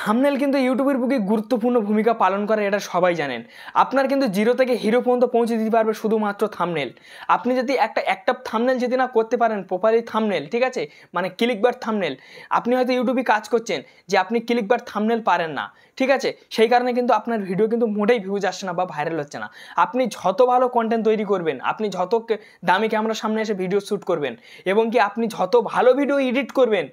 Thumbnail কিন্তু ইউটিউবের বুকে গুরুত্বপূর্ণ ভূমিকা পালন করে, এটা সবাই জানেন। আপনার কিন্তু জিরো থেকে হিরো পর্যন্ত পৌঁছে দিতে পারবে শুধুমাত্র থাম্বনেল। আপনি যদি একটা থাম্বনেল যদি না করতে পারেন প্রপারলি থাম্বনেল, ঠিক আছে, মানে ক্লিকবার থাম্বনেল, আপনি হয়তো ইউটিউবে কাজ করছেন যে আপনি ক্লিকবার থাম্বনেল পারেন না, ঠিক আছে, সেই কারণে কিন্তু আপনার ভিডিও কিন্তু মোটেই ভিউজ আসছে না বা ভাইরাল হচ্ছে না। আপনি যত ভালো কন্টেন্ট তৈরি করবেন, আপনি যত দামি ক্যামেরার সামনে এসে ভিডিও শ্যুট করবেন এবং কি আপনি যত ভালো ভিডিও এডিট করবেন,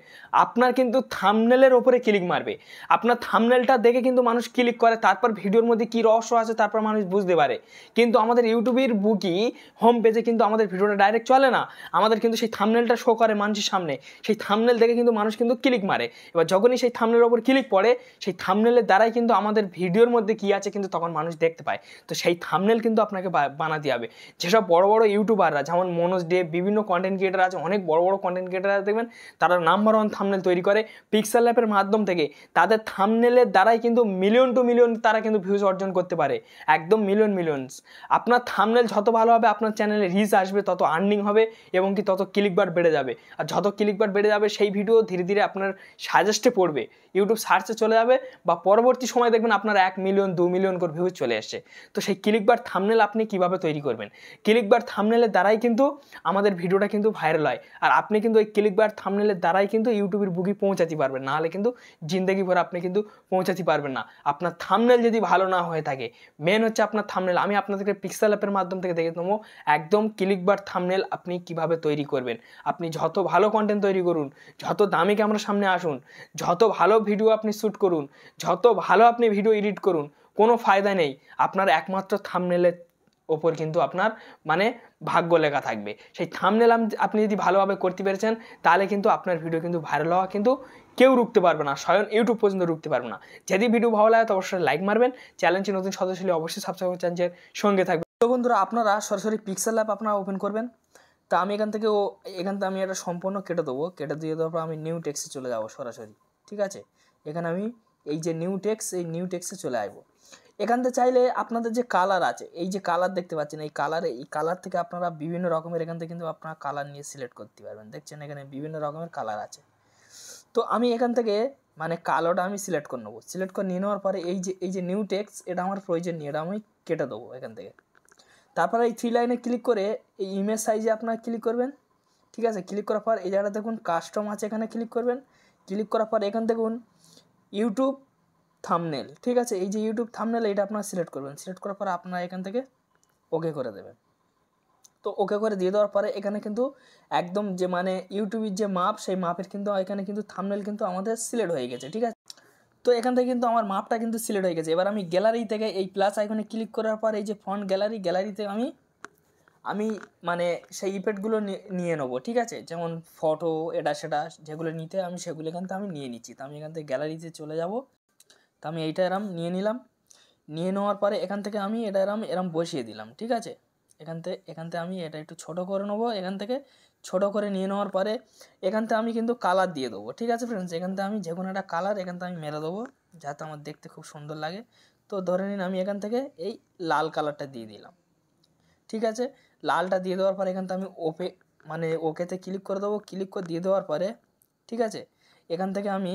আপনার কিন্তু থাম্বনেলের ওপরে ক্লিক মারবে। আপনার থাম্বনেলটা দেখে কিন্তু মানুষ ক্লিক করে, তারপর ভিডিওর মধ্যে কী রহস্য আছে তারপর মানুষ বুঝতে পারে। কিন্তু আমাদের ইউটিউবের বুকি হোম পেজে কিন্তু আমাদের ভিডিওটা ডাইরেক্ট চলে না, আমাদের কিন্তু সেই থাম্বনেলটা শো করে মানুষের সামনে, সেই থাম্বনেল দেখে কিন্তু মানুষ কিন্তু ক্লিক মারে। এবার যখনই সেই থাম্বনেলের ওপর ক্লিক পড়ে, সেই থাম্বনেলের দ্বারাই কিন্তু আমাদের ভিডিওর মধ্যে কী আছে কিন্তু তখন মানুষ দেখতে পায়। তো সেই থাম্বনেল কিন্তু আপনাকে বানাতে হবে। যেসব বড় বড় ইউটিউবাররা যেমন মনোজ ডে, বিভিন্ন কন্টেন্ট ক্রিয়েটার আছে, অনেক বড় বড় কন্টেন্ট ক্রিয়েটার দেখবেন তারা নাম্বার ওয়ান থাম্বনেল তৈরি করে পিক্সেল ল্যাবের মাধ্যম থেকে। তাদের থাম্বনেলের দ্বারাই কিন্তু মিলিয়ন টু মিলিয়ন তারা কিন্তু ভিউজ অর্জন করতে পারে, একদম মিলিয়ন্স। আপনার থাম্বনেল যত ভালো হবে আপনার চ্যানেলে রিচ আসবে, তত আর্নিং হবে এবং কি তত ক্লিকবার বেড়ে যাবে। আর যত ক্লিকবার বেড়ে যাবে সেই ভিডিও ধীরে ধীরে আপনার সাজেস্টে পড়বে, ইউটিউব সার্চে চলে যাবে, বা পরবর্তী সময় দেখবেন আপনার 1 মিলিয়ন 2 মিলিয়ন করে ভিউজ চলে আসছে। তো সেই ক্লিকবার থাম্বনেল আপনি কিভাবে তৈরি করবেন? ক্লিকবার থাম্বনেলের দ্বারাই কিন্তু আমাদের ভিডিওটা কিন্তু ভাইরাল হয়। আর আপনি কিন্তু ওই ক্লিকবার থাম্বনেলের দ্বারাই কিন্তু ইউটিউবের বুকে পৌঁছাতে পারবেন, নাহলে কিন্তু জিন্দগি ভর আপনি কিন্তু পৌঁছাতে পারবেন না। আপনার থাম্বনেল যদি ভালো না হয়ে থাকে, মেন হচ্ছে আপনার থাম্বনেল। আমি আপনাদেরকে পিক্সেল অ্যাপের মাধ্যম থেকে দেখে নেবো একদম ক্লিকবার থাম্বনেল আপনি কিভাবে তৈরি করবেন। আপনি যত ভালো কন্টেন্ট তৈরি করুন, যত দামি ক্যামেরার সামনে আসুন, যত ভালো ভিডিও আপনি শ্যুট করুন, যত ভালো আপনি ভিডিও এডিট করুন, কোনো ফায়দা নেই। আপনার একমাত্র থাম্বনেলের ওপর কিন্তু আপনার মানে ভাগ্য লেখা থাকবে। সেই থাম্বনেল আপনি যদি ভালোভাবে করতে পেরেছেন, তাহলে কিন্তু আপনার ভিডিও কিন্তু ভাইরাল হওয়া কিন্তু কেউ রুখতে পারবে না, স্বয়ং ইউটিউব পর্যন্ত রুখতে পারবে না। যদি ভিডিও ভালো লাগে তো অবশ্যই লাইক মারবেন, চ্যানেলটি নতুন সদস্য হলে অবশ্যই সাবস্ক্রাইব করে চ্যানেলের সঙ্গে থাকবেন। তো বন্ধুরা, আপনারা সরাসরি পিক্সেল ল্যাব আপনারা ওপেন করবেন। তো আমি এখান থেকে আমি এটা সম্পূর্ণ কেটে দেবো, কেটে দিয়ে দেওয়ার পর আমি নিউ টেক্সে চলে যাবো সরাসরি, ঠিক আছে। এখানে আমি এই যে নিউ টেক্স, এই নিউ টেক্সে চলে আসবো। এখান থেকে চাইলে আপনাদের যে কালার আছে, এই যে কালার দেখতে পাচ্ছেন, এই কালার থেকে আপনারা বিভিন্ন রকমের এখান থেকে কিন্তু আপনারা কালার নিয়ে সিলেক্ট করতে পারবেন। দেখছেন এখানে বিভিন্ন রকমের কালার আছে। তো আমি এখান থেকে মানে কালোটা আমি সিলেক্ট করে নেবো। সিলেক্ট করে নিয়ে নেওয়ার পরে এই যে নিউ টেক্স, এটা আমার প্রয়োজন নিয়ে এটা আমি কেটে দেবো এখান থেকে। তারপরে এই 3 লাইনে ক্লিক করে এই ইমেজ সাইজে আপনারা ক্লিক করবেন, ঠিক আছে। ক্লিক করার পর এই জায়গাটা দেখুন কাস্টম আছে, এখানে ক্লিক করবেন। ক্লিক করার পর এখান দেখুন ইউটিউব থাম্বনেল, ঠিক আছে। এই যে ইউটিউব থাম্বনেল এটা আপনারা সিলেক্ট করবেন। সিলেক্ট করার পর আপনারা এখান থেকে ওকে করে দেবেন। তো ওকে করে দিয়ে দেওয়ার পরে এখানে কিন্তু একদম যে মানে ইউটিউবের যে মাপ, সেই মাপের কিন্তু এখানে কিন্তু থাম্বনেল কিন্তু আমাদের সিলেক্ট হয়ে গেছে, ঠিক আছে। তো এখান থেকে কিন্তু আমার মাপটা কিন্তু সিলেক্ট হয়ে গেছে। এবার আমি গ্যালারি থেকে এই প্লাস আইকনে ক্লিক করার পর এই যে ফন্ট গ্যালারিতে আমি মানে সেই ইফেক্টগুলো নিয়ে নেবো, ঠিক আছে। যেমন ফটো এটা সেটা যেগুলো নিতে আমি সেগুলো এখান থেকে আমি নিয়ে নিচ্ছি। তো আমি এখান থেকে গ্যালারিতে চলে যাব। তো আমি এইটা এরম নিয়ে নিলাম। নিয়ে নেওয়ার পরে এখান থেকে আমি এটা এরম বসিয়ে দিলাম, ঠিক আছে। এখান থেকে আমি এটা একটু ছোটো করে নেবো। এখান থেকে ছোটো করে নিয়ে নেওয়ার পরে এখান থেকে আমি কিন্তু কালার দিয়ে দেবো, ঠিক আছে ফ্রেন্ডস। এখান থেকে আমি যে কোনো একটা কালার এখান থেকে আমি মেরে দেবো, যাতে আমার দেখতে খুব সুন্দর লাগে। তো ধরে নিন আমি এখান থেকে এই লাল কালারটা দিয়ে দিলাম, ঠিক আছে। লালটা দিয়ে দেওয়ার পরে এখান থেকে আমি ওকেতে ক্লিক করে দেবো। ক্লিক করে দিয়ে দেওয়ার পরে, ঠিক আছে, এখান থেকে আমি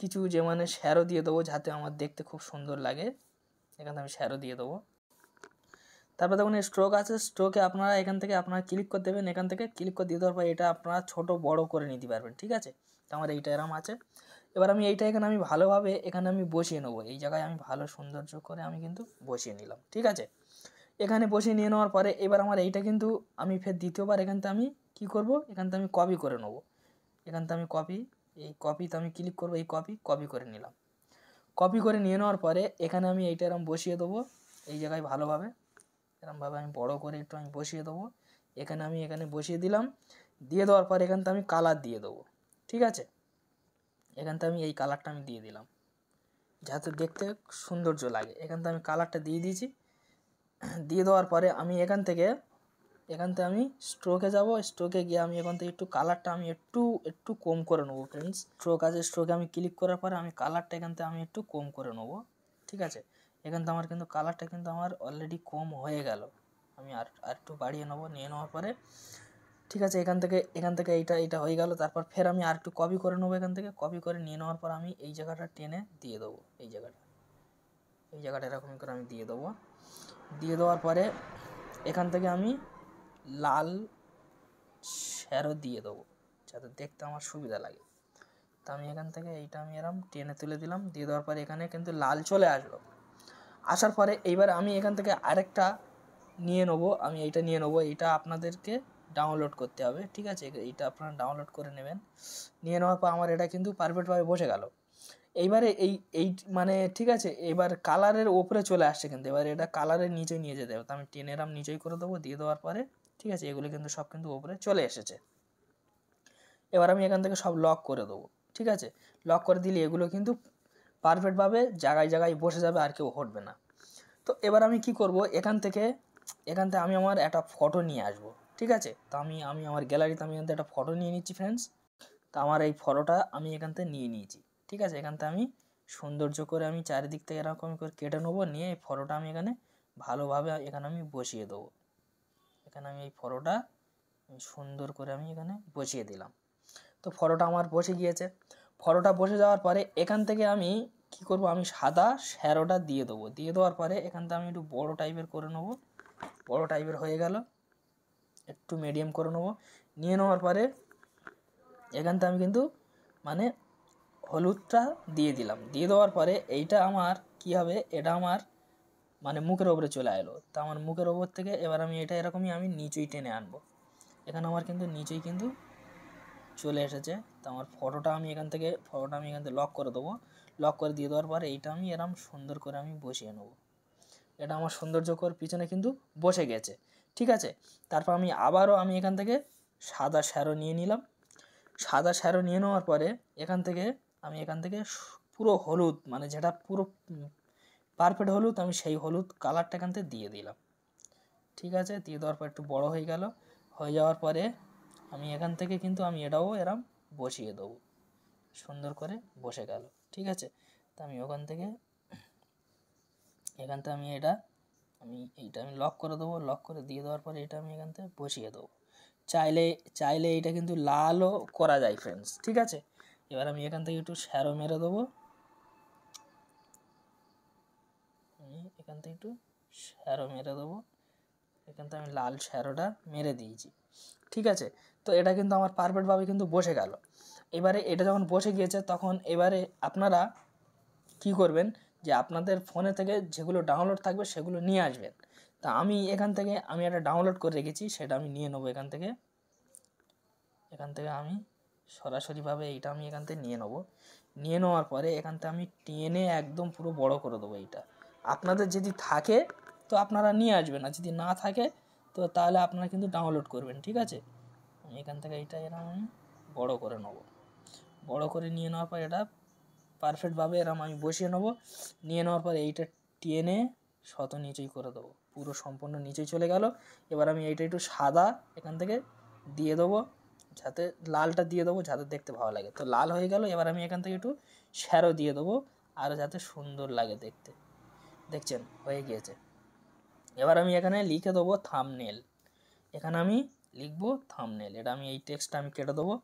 কিছু যে মানে শ্যাডো দিয়ে দেবো, যাতে আমার দেখতে খুব সুন্দর লাগে। এখান থেকে আমি শ্যাডো দিয়ে দেবো। তারপর দেখুন স্ট্রোক আছে, স্ট্রোকে আপনারা এখান থেকে আপনারা ক্লিক করে দেবেন। এখান থেকে ক্লিক করে দিয়ে দেওয়ার পর এটা আপনারা ছোটো বড়ো করে নিতে পারবেন, ঠিক আছে। তো আমার এইটা এরম আছে। এবার আমি এইটা এখানে আমি ভালোভাবে এখানে আমি বসিয়ে নেবো। এই জায়গায় আমি ভালো সৌন্দর্য করে আমি কিন্তু বসিয়ে নিলাম, ঠিক আছে। এখানে বসিয়ে নিয়ে নেওয়ার পরে এবার আমার এইটা কিন্তু আমি ফের দ্বিতীয়বার এখান থেকে আমি কী করবো, এখান থেকে আমি কপি করে নেবো। এখান থেকে আমি কপিতে আমি ক্লিক করবো, এই কপি করে নিলাম। কপি করে নিয়ে নেওয়ার পরে এখানে আমি এইটা এরম বসিয়ে দেবো। এই জায়গায় ভালোভাবে এরমভাবে আমি বড়ো করে একটু আমি বসিয়ে দেবো। এখানে বসিয়ে দিলাম। দিয়ে দেওয়ার পর এখান থেকে আমি কালার দিয়ে দেবো, ঠিক আছে। এখান থেকে আমি এই কালারটা আমি দিয়ে দিলাম, যাতে দেখতে সৌন্দর্য লাগে। এখান থেকে আমি কালারটা দিয়ে দিয়েছি। দিয়ে দেওয়ার পরে আমি এখান থেকে আমি স্ট্রোকে যাব। স্ট্রোকে গিয়ে আমি এখান থেকে একটু কালারটা আমি একটু কম করে নেবো ফ্রেন্ডস। স্ট্রোক আছে, স্ট্রোকে আমি ক্লিক করার পরে আমি কালারটা এখান থেকে আমি একটু কম করে নেবো, ঠিক আছে। এখান থেকে আমার কিন্তু কালারটা কিন্তু আমার অলরেডি কম হয়ে গেল। আমি আর একটু বাড়িয়ে নেবো। নিয়ে নেওয়ার পরে ঠিক আছে, এখান থেকে এইটা হয়ে গেল। তারপর ফের আমি আর একটু কপি করে নেবো, এখান থেকে কপি করে নিয়ে নেওয়ার পর আমি এই জায়গাটা টেনে দিয়ে দেবো, এই জায়গাটা এরকম করে আমি দিয়ে দেবো। দিয়ে দেওয়ার পরে এখান থেকে আমি লাল শ্যারো দিয়ে দেবো যাতে দেখতে আমার সুবিধা লাগে। তো আমি এখান থেকে এইটা আমি এরকম টেনে তুলে দিলাম। দিয়ে দেওয়ার পরে এখানে কিন্তু লাল চলে আসলো। আসার পরে এইবার আমি এখান থেকে আরেকটা নিয়ে নেবো, আমি এইটা নিয়ে নেবো। এইটা আপনাদেরকে ডাউনলোড করতে হবে, ঠিক আছে, এইটা আপনারা ডাউনলোড করে নেবেন। নিয়ে নেওয়ার পর আমার এটা কিন্তু পারফেক্টভাবে বসে গেল। এইবারে এই মানে ঠিক আছে, এবার কালারের ওপরে চলে আসছে কিন্তু, এবার এটা কালারের নিচে নিয়ে যেতে হবে। তো আমি টেনে এরম নিচেই করে দেবো। দিয়ে দেওয়ার পরে ঠিক আছে, এগুলো কিন্তু সব কিন্তু ওপরে চলে এসেছে। এবার আমি এখান থেকে সব লক করে দেবো, ঠিক আছে। লক করে দিলে এগুলো কিন্তু পারফেক্টভাবে জায়গায় বসে যাবে, আর কেউ হটবে না। তো এবার আমি কি করব, এখান থেকে আমি আমার একটা ফটো নিয়ে আসব, ঠিক আছে। তো আমি আমার গ্যালারিতে আমি এখান থেকে একটা ফটো নিয়ে নিচ্ছি ফ্রেন্ডস। তো আমার এই ফটোটা আমি এখান থেকে নিয়ে নিয়েছি, ঠিক আছে। এখান থেকে আমি সৌন্দর্য করে আমি চারিদিক থেকে এরকম করে কেটে নেবো। নিয়ে এই ফটোটা আমি এখানে ভালোভাবে এখানে আমি বসিয়ে দেবো। এখানে আমি এই ফটোটা সুন্দর করে আমি এখানে বসিয়ে দিলাম। তো ফটোটা আমার বসে গিয়েছে। ফটোটা বসে যাওয়ার পরে এখান থেকে আমি কি করব, আমি সাদা শ্যারোটা দিয়ে দেবো। দিয়ে দেওয়ার পরে এখান থেকে আমি একটু বড় টাইপের করে নেবো। বড় টাইপের হয়ে গেল, একটু মিডিয়াম করে নেবো। নিয়ে নেওয়ার পরে এখান থেকে আমি কিন্তু মানে হলুদটা দিয়ে দিলাম। দিয়ে দেওয়ার পরে এইটা আমার কি হবে, এটা আমার মানে মুখের ওপরে চলে এলো। তো আমার মুখের ওপর থেকে এবার আমি এটা এরকমই আমি নিচেই টেনে আনবো। এখানে আমার কিন্তু নিচেই কিন্তু চলে এসেছে। তো আমার ফটোটা আমি এখান থেকে লক করে দেবো। লক করে দিয়ে দেওয়ার পরে এইটা আমি এরম সুন্দর করে আমি বসিয়ে নেবো। এটা আমার সৌন্দর্যকর পিছনে কিন্তু বসে গেছে, ঠিক আছে। তারপর আমি আবারও এখান থেকে সাদা শ্যারো নিয়ে নিলাম। সাদা শ্যারো নিয়ে নেওয়ার পরে এখান থেকে পুরো হলুদ, মানে যেটা পুরো পারফেক্ট হলুদ, আমি সেই হলুদ কালারটা এখান থেকে দিয়ে দিলাম, ঠিক আছে। দিয়ে দেওয়ার পর একটু বড় হয়ে গেল। হয়ে যাওয়ার পরে আমি এখান থেকে কিন্তু আমি এটাও এরম বসিয়ে দেবো, সুন্দর করে বসে গেল, ঠিক আছে। তো আমি এখান থেকে আমি এইটা আমি লক করে দেবো। লক করে দিয়ে দেওয়ার পরে এটা আমি এখান থেকে বসিয়ে দেবো। চাইলে এটা কিন্তু লালও করা যায় ফ্রেন্ডস, ঠিক আছে। এবার আমি এখান থেকে একটু শ্যারো মেরে দেবো। এখান থেকে আমি লাল শ্যারোটা মেরে দিয়েছি, ঠিক আছে। তো এটা কিন্তু আমার পারফেক্টভাবে কিন্তু বসে গেল। এবারে এটা যখন বসে গিয়েছে তখন এবারে আপনারা কি করবেন, যে আপনাদের ফোনে থেকে যেগুলো ডাউনলোড থাকবে সেগুলো নিয়ে আসবেন। তা আমি এখান থেকে একটা ডাউনলোড করে রেখেছি, সেটা আমি নিয়ে নেবো। এখান থেকে আমি সরাসরিভাবে এইটা আমি এখান থেকে নিয়ে নেবো। নিয়ে নেওয়ার পরে এখান থেকে আমি টেনে একদম পুরো বড় করে দেবো। এইটা আপনাদের যদি থাকে তো আপনারা নিয়ে আসবেন, আর যদি না থাকে তো তাহলে আপনারা কিন্তু ডাউনলোড করবেন, ঠিক আছে। আমি এখান থেকে এইটা এরকম আমি বড় করে নেবো। বড় করে নিয়ে নেওয়ার পর এটা পারফেক্টভাবে এরকম আমি বসিয়ে নেবো। নিয়ে নেওয়ার পর এইটা টেনে শত নিচেই করে দেবো, পুরো সম্পূর্ণ নিচেই চলে গেল। এবার আমি এইটা একটু সাদা এখান থেকে দিয়ে দেবো, যাতে লালটা দিয়ে দেবো যাতে দেখতে ভালো লাগে। তো লাল হয়ে গেল। এবার আমি এখান থেকে একটু শ্যারো দিয়ে দেবো, আর যাতে সুন্দর লাগে দেখতে। দেখছেন হয়ে গিয়েছে। এবার আমি এখানে লিখে দেবো থাম্বনেল। এখানে আমি লিখবো থাম্বনেল। এটা আমি এই টেক্সটটা আমি কেটে দেবো।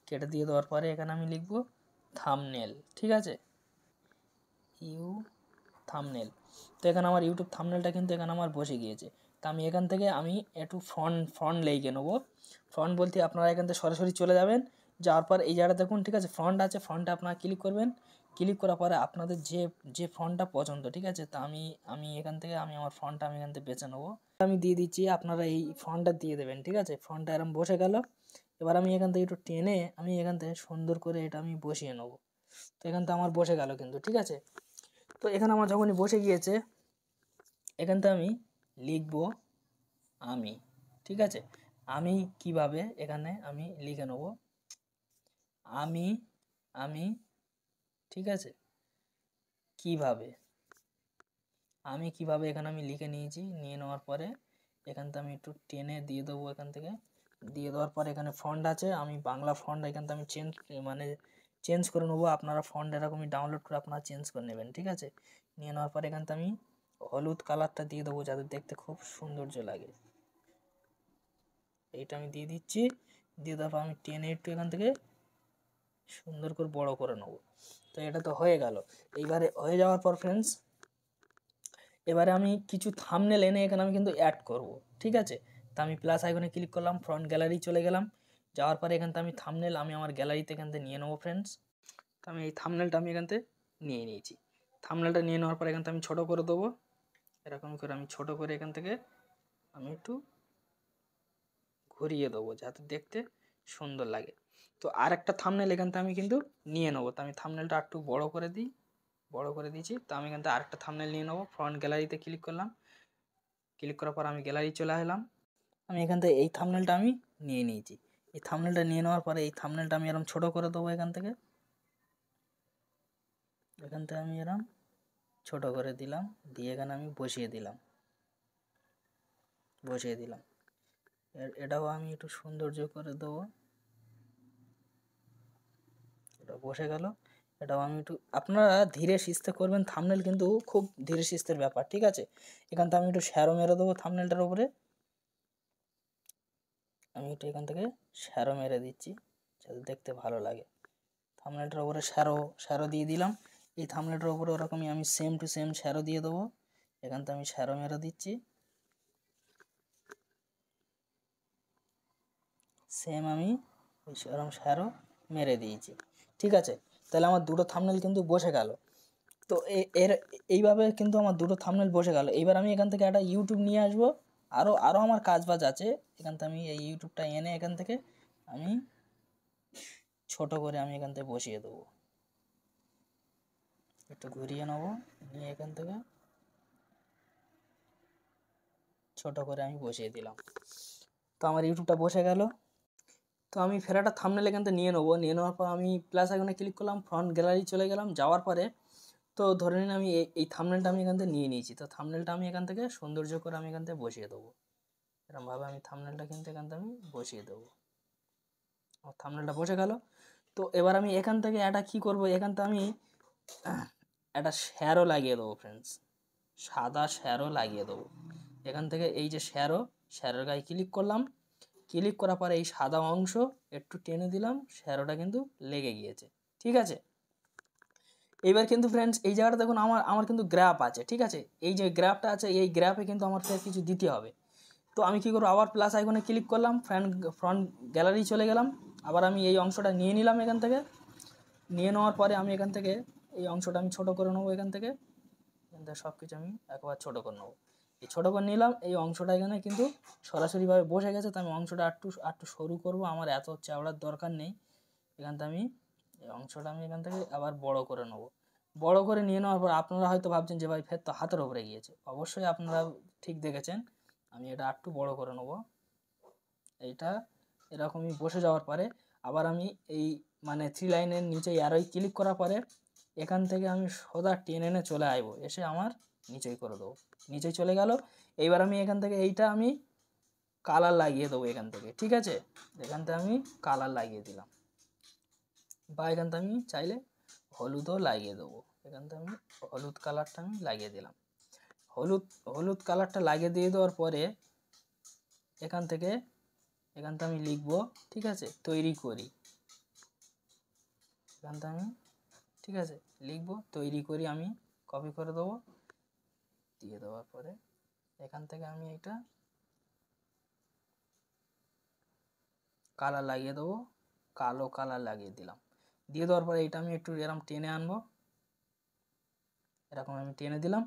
কেটে দিয়ে দেওয়ার পরে এখানে আমি লিখবো থাম্বনেল, ঠিক আছে, থাম্বনেল। তো এখানে আমার ইউটিউব থাম্বনেলটা কিন্তু এখানে আমার বসে গিয়েছে। তো আমি এখান থেকে একটু ফ্রন্ট লিখে নেবো। ফ্রন্ট বলতে আপনারা এখান থেকে সরাসরি চলে যাবেন। যাওয়ার পর এই জায়গাটা দেখুন, ঠিক আছে, ফ্রন্ট আছে। ফ্রন্টে আপনারা ক্লিক করবেন। ক্লিক করার পরে আপনাদের যে ফ্রন্টটা পছন্দ, ঠিক আছে। তো আমি এখান থেকে আমার ফ্রন্টটা আমি এখান থেকে বেছে নেবো। আমি দিয়ে দিচ্ছি, আপনারা এই ফ্রন্টটা দিয়ে দেবেন, ঠিক আছে। ফ্রন্টটা এরকম বসে গেল। এবার আমি এখান থেকে একটু টেনে আমি এখান থেকে সুন্দর করে এটা আমি বসিয়ে নেবো। তো এখান থেকে আমার বসে গেল কিন্তু, ঠিক আছে। তো এখানে আমার যখনই বসে গিয়েছে এখান থেকে আমি লিখবো আমি, ঠিক আছে। আমি কিভাবে এখানে আমি লিখে নেব আমি, ঠিক আছে, কিভাবে এখানে আমি লিখে নিয়েছি। নিয়ে নেওয়ার পরে এখান থেকে আমি একটু টেনে দিয়ে দেবো। এখান থেকে দিয়ে দেওয়ার পরে এখানে ফন্ট আছে, আমি বাংলা ফন্ট এখান থেকে আমি চেঞ্জ করে নেবো। আপনারা ফন্ট এরকমই ডাউনলোড করে আপনারা চেঞ্জ করে নেবেন, ঠিক আছে। নিয়ে নেওয়ার পরে এখান থেকে আমি হলুদ কালারটা দিয়ে দেবো যাতে দেখতে খুব সৌন্দর্য লাগে। এইটা আমি দিয়ে দিচ্ছি। দিয়ে তারপর আমি টেনে একটু এখান থেকে সুন্দর করে বড় করে নেব। তো এটা তো হয়ে গেল। এইবারে হয়ে যাওয়ার পর ফ্রেন্ডস, এবারে আমি কিছু থাম্বনেল এনে এখানে আমি কিন্তু অ্যাড করব, ঠিক আছে। তো আমি প্লাস আইকনে ক্লিক করলাম, ফ্রন্ট গ্যালারি চলে গেলাম। যাওয়ার পরে এখান থেকে আমি থাম্বনেল আমি আমার গ্যালারিতে এখান থেকে নিয়ে নেবো ফ্রেন্ডস। তো আমি এই থাম্বনেলটা আমি এখান থেকে নিয়ে নিয়েছি। থাম্বনেলটা নিয়ে নেওয়ার পর এখান থেকে আমি ছোটো করে দেবো। এরকম করে আমি ছোটো করে এখান থেকে আমি একটু ঘুরিয়ে দেবো যাতে দেখতে সুন্দর লাগে। তো আর একটা থাম্বনেল এখান থেকে আমি কিন্তু নিয়ে নেবো। তো আমি থাম্বনেলটা একটু বড় করে দিই, বড় করে দিয়েছি। তো আমি এখান থেকে আরেকটা থাম্বনেল নিয়ে নেবো। ফ্রন্ট গ্যালারিতে ক্লিক করলাম, ক্লিক করার পর আমি গ্যালারি চলে এলাম। আমি এখান থেকে এই থাম্বনেলটা আমি নিয়ে নিয়েছি। এই থাম্বনেলটা নিয়ে নেওয়ার পরে এই থাম্বনেলটা আমি এরকম ছোটো করে দেবো। এখান থেকে আমি এরকম ছোটো করে দিলাম, দিয়ে এখানে আমি বসিয়ে দিলাম। এটাও আমি একটু সৌন্দর্য করে দেবো। এটা বসে গেল। এটাও আমি একটু, আপনারা ধীরে সুস্থে করবেন, থাম্বনেল কিন্তু খুব ধীরে সুস্থের ব্যাপার, ঠিক আছে। এখান থেকে আমি একটু শ্যারো মেরে দেবো থাম্বনেলটার উপরে। আমি একটু এখান থেকে শ্যারো মেরে দিচ্ছি যাতে দেখতে ভালো লাগে। থাম্বনেলটার উপরে শ্যারো দিয়ে দিলাম। এই থাম্বনেলটার উপরে ওরকমই আমি সেম টু সেম শ্যারো দিয়ে দেবো। এখান থেকে আমি শ্যারো মেরে দিচ্ছি, সেম আমি ওরকম শ্যারো মেরে দিয়েছি, ঠিক আছে। তাহলে আমার দুটো থাম্বনেল কিন্তু বসে গেল। তো এইভাবে কিন্তু আমার দুটো থাম্বনেল বসে গেল। এইবার আমি এখান থেকে একটা ইউটিউব নিয়ে আসবো। আরও আমার কাজ বাজ আছে। এখান থেকে আমি এই ইউটিউবটা এনে এখান থেকে আমি ছোট করে আমি এখান থেকে বসিয়ে দেবো। একটু ঘুরিয়ে নেবো, নিয়ে এখান থেকে ছোট করে আমি বসিয়ে দিলাম। তো আমার ইউটিউবটা বসে গেল। তো আমি ফের একটা থাম্বনেল এখান থেকে নিয়ে নেবো। নিয়ে নেওয়ার পর আমি প্লাস আইকনে ক্লিক করলাম, ফ্রন্ট গ্যালারি চলে গেলাম। যাওয়ার পরে তো ধরে নিন আমি এই থাম্বনেলটা আমি এখান থেকে নিয়ে নিয়েছি। তো থাম্বনেলটা আমি এখান থেকে সৌন্দর্য করে আমি এখান থেকে বসিয়ে দেবো। এরকমভাবে আমি থাম্বনেলটা কিন্তু এখান থেকে আমি বসিয়ে দেবো। আমার থাম্বনেলটা বসে গেল। তো এবার আমি এখান থেকে একটা কী করবো, এখান থেকে আমি একটা শ্যারো লাগিয়ে দেবো ফ্রেন্ডস, সাদা শ্যারো লাগিয়ে দেবো। এখান থেকে এই যে শ্যারোর গায়ে ক্লিক করলাম। ক্লিক করার পরে এই সাদা অংশ একটু টেনে দিলাম, শ্যারোটা কিন্তু লেগে গিয়েছে, ঠিক আছে। এবার কিন্তু ফ্রেন্ডস এই জায়গাটা দেখুন, আমার কিন্তু গ্রাফ আছে, ঠিক আছে। এই যে গ্রাফটা আছে, এই গ্রাফে কিন্তু আমার ফের কিছু দিতে হবে। তো আমি কী করবো, আবার প্লাস আইকনে ক্লিক করলাম, ফ্রন্ট গ্যালারি চলে গেলাম। আবার আমি এই অংশটা নিয়ে নিলাম। এখান থেকে নিয়ে নেওয়ার পরে আমি এখান থেকে এই অংশটা আমি ছোটো করে নেবো। এখান থেকে সব কিছু আমি একবার ছোটো করে নেবো। এই ছোটো করে নিলাম। এই অংশটা এখানে কিন্তু সরাসরিভাবে বসে গেছে। তো আমি অংশটা একটু সরু করবো, আমার এত চাওড়ার দরকার নেই। এখান থেকে আমি এই অংশটা আমি এখান থেকে আবার বড় করে নেবো। বড় করে নিয়ে নেওয়ার পর আপনারা হয়তো ভাবছেন যে ভাই ফের তো হাতের ওপরে গিয়েছে। অবশ্যই আপনারা ঠিক দেখেছেন। আমি এটা একটু বড় করে নেবো। এইটা এরকমই বসে যাওয়ার পরে আবার আমি এই মানে 3 লাইনের নিচে অ্যারোয় ক্লিক করার পরে এখান থেকে আমি সোজা টেনে এনে চলে আসবো, এসে আমার নিচেই করে দেবো। নিচেই চলে গেল। এইবার আমি এখান থেকে এইটা আমি কালার লাগিয়ে দেবো এখান থেকে, ঠিক আছে। এখান থেকে আমি কালার লাগিয়ে দিলাম, বা এখান থেকে আমি চাইলে হলুদও লাগিয়ে দেবো। এখান থেকে আমি হলুদ কালারটা আমি লাগিয়ে দিলাম। হলুদ কালারটা লাগিয়ে দিয়ে দেওয়ার পরে এখান থেকে আমি লিখবো, ঠিক আছে, তৈরি করি। এখান থেকে আমি, ঠিক আছে, লিখবো তৈরি করি। আমি কপি করে দেবো। দিয়ে দেওয়ার পরে এখান থেকে আমি এটা কালার লাগিয়ে দেবো, কালো কালার লাগিয়ে দিলাম। দিয়ে দেওয়ার পরে এটা আমি একটু এরকম টেনে আনবো। এরকম আমি টেনে দিলাম।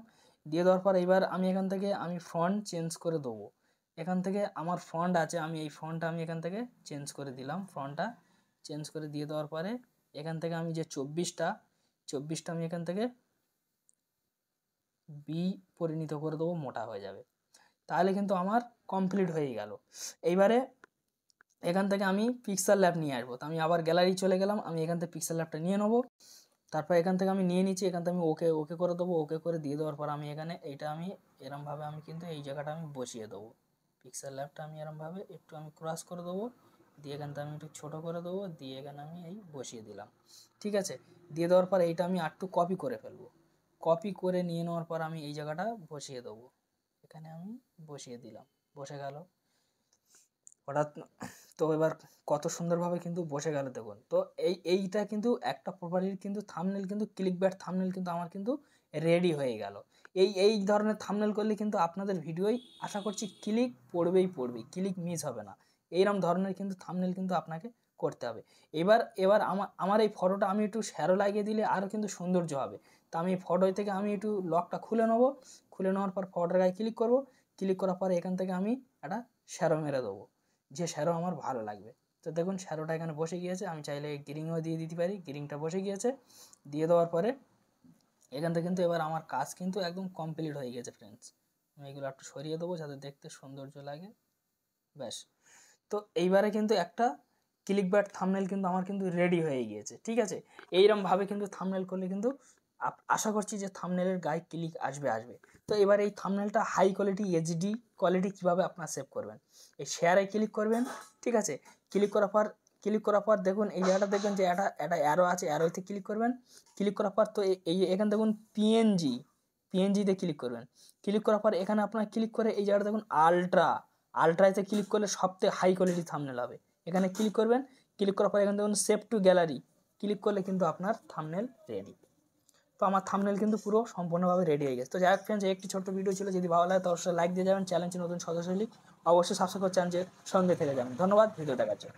দিয়ে দেওয়ার পর এবার আমি এখান থেকে আমি ফন্ট চেঞ্জ করে দেবো। এখান থেকে আমার ফন্ট আছে, আমি এই ফন্টটা আমি এখান থেকে চেঞ্জ করে দিলাম। ফন্টটা চেঞ্জ করে দিয়ে দেওয়ার পরে এখান থেকে আমি যে 24টা আমি এখান থেকে বি পরিণত করে দেবো, মোটা হয়ে যাবে। তাহলে কিন্তু আমার কমপ্লিট হয়ে গেল। এইবারে এখান থেকে আমি পিক্সেল ল্যাব নিয়ে আসবো। তো আমি আবার গ্যালারি চলে গেলাম। আমি এখান থেকে পিক্সেল ল্যাবটা নিয়ে নেবো। তারপর এখান থেকে আমি নিয়ে নিচ্ছি। এখান থেকে আমি ওকে করে দেবো। ওকে করে দিয়ে দেওয়ার পর আমি এখানে এইটা আমি এরমভাবে আমি কিন্তু এই জায়গাটা আমি বসিয়ে দেবো। পিক্সেল ল্যাবটা আমি এরমভাবে একটু আমি ক্রস করে দেবো, দিয়ে এখান থেকে আমি একটু ছোটো করে দেবো, দিয়ে এখানে আমি এই বসিয়ে দিলাম, ঠিক আছে। দিয়ে দেওয়ার পর এইটা আমি একটু কপি করে ফেলবো। কপি করে নিয়ে নেওয়ার পর আমি এই জায়গাটা বসিয়ে দেবো। এখানে আমি বসিয়ে দিলাম, বসে গেল। হঠাৎ তো এবার কত সুন্দরভাবে কিন্তু বসে গেল দেখুন। তো এইটা কিন্তু একটা প্রপার্টির কিন্তু থাম্বনেল কিন্তু ক্লিকব্যাট থাম্বনেল কিন্তু আমার কিন্তু রেডি হয়ে গেল। এই ধরনের থাম্বনেল করলে কিন্তু আপনাদের ভিডিওই আশা করছি ক্লিক পড়বেই, ক্লিক মিস হবে না। এইরকম ধরনের কিন্তু থাম্বনেল কিন্তু আপনাকে করতে হবে। এবার আমার এই ফটোটা আমি একটু শ্যাডো লাগিয়ে দিলে আরও কিন্তু সৌন্দর্য হবে। তো আমি ফটো থেকে আমি একটু লকটা খুলে নেবো, খুলে নেওয়ার পর ফটোর গায়ে ক্লিক করব, ক্লিক করার পরে এখান থেকে আমি একটা শ্যাডো মেরে দেবো, যে শ্যাডো আমার ভালো লাগবে। তো দেখুন শ্যাডোটা এখানে বসে গিয়েছে, আমি চাইলে গ্রিনও দিয়ে দিতে পারি, গ্রিনটা বসে গিয়েছে। দিয়ে দেওয়ার পরে এখান থেকে কিন্তু এবার আমার কাজ কিন্তু একদম কমপ্লিট হয়ে গেছে ফ্রেন্ডস। আমি এগুলো একটু সরিয়ে দেবো যাতে দেখতে সৌন্দর্য লাগে, ব্যাস। তো এইবারে কিন্তু একটা ক্লিকব্যাট থাম্বনেল কিন্তু আমার কিন্তু রেডি হয়ে গিয়েছে, ঠিক আছে। এইরকমভাবে কিন্তু থাম্বনেল করলে কিন্তু আশা করছি যে থাম্বনেলের গায়ে ক্লিক আসবে। তো এবার এই থাম্বনেলটা হাই কোয়ালিটি এইচডি কোয়ালিটি কীভাবে আপনার সেভ করবেন, এই শেয়ারে ক্লিক করবেন, ঠিক আছে। ক্লিক করার পর দেখুন এই জায়গাটা দেখবেন যে একটা অ্যারো আছে, অ্যারোতে ক্লিক করবেন। ক্লিক করার পর তো এই এখানে দেখুন পিএনজিতে ক্লিক করবেন। ক্লিক করার পর এখানে আপনার ক্লিক করে এই জায়গাটা দেখুন আলট্রাতে ক্লিক করলে সবথেকে হাই কোয়ালিটি থাম্বনেল হবে। এখানে ক্লিক করবেন, ক্লিক করার পর এখানে দেখুন সেভ টু গ্যালারি, ক্লিক করলে কিন্তু আপনার থাম্বনেল রেডি। তো আমার থাম্বনেল কিন্তু পুরো সম্পূর্ণভাবে রেডি হয়ে গেছে। তো যাই হোক ফ্রেন্ডস, একটি ছোট্ট ভিডিও ছিল, যদি ভালো লাগে তো অবশ্যই লাইক দিয়ে যাবেন। চ্যানেলটি নতুন সদস্য হলে অবশ্যই সাবস্ক্রাইব করে চ্যানেলের সঙ্গে থেকে যাবেন। ধন্যবাদ ভিডিও দেখার জন্য।